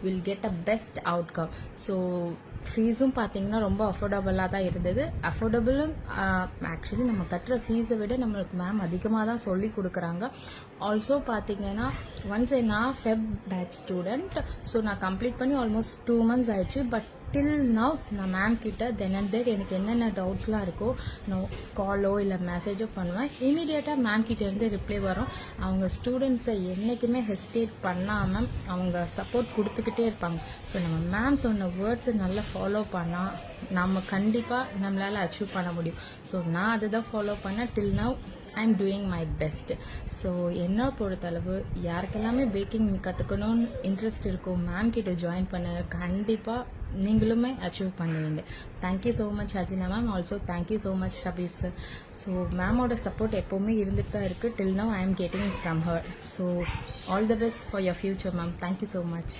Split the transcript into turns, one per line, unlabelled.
Will get a best outcome. So ஃபீஸும் பார்த்தீங்கன்னா ரொம்ப அஃபோர்டபுளாக தான் இருந்தது. அஃபோர்டபுளும் ஆக்சுவலி நம்ம கட்டுற ஃபீஸை விட நம்மளுக்கு மேம் அதிகமாக தான் சொல்லி கொடுக்குறாங்க. ஆல்சோ பார்த்தீங்கன்னா ஒன்ஸ் நான் ஃபெப் பேட்ச் ஸ்டூடெண்ட். ஸோ நான் கம்ப்ளீட் பண்ணி ஆல்மோஸ்ட் 2 months ஆயிடுச்சு. பட் டில் நவ் நான் மேம் கிட்ட தென் அண்ட் தேர் எனக்கு என்னென்ன டவுட்ஸ்லாம் இருக்கோ நான் காலோ இல்லை மெசேஜோ பண்ணுவேன். இமீடியட்டாக மேம் கிட்டேருந்து ரிப்ளை வரும். அவங்க ஸ்டூடெண்ட்ஸை என்றைக்குமே ஹெசிடேட் பண்ணாமல் அவங்க சப்போர்ட் கொடுத்துக்கிட்டே இருப்பாங்க. ஸோ நம்ம மேம் சொன்ன வேர்ட்ஸை நல்லா ஃபாலோ பண்ணால் நம்ம கண்டிப்பாக நம்மளால் அச்சீவ் பண்ண முடியும். ஸோ நான் அதை தான் ஃபாலோ பண்ணேன். Till now I am doing my best. So என்ன பொறுத்தளவு யாருக்கெல்லாமே பேக்கிங் கற்றுக்கணும்னு இன்ட்ரெஸ்ட் இருக்கும் மேம் கிட்ட ஜாயின் பண்ணுங்க. கண்டிப்பாக நீங்களுமே அச்சீவ் பண்ணுவீங்க. Thank you so much Hasina ma'am. Also thank you so much Shabir sir. So மேமோட சப்போர்ட் எப்போவுமே இருந்துட்டு தான் இருக்குது. Till now I am getting from her. So all the best for your future ma'am. Thank you so much.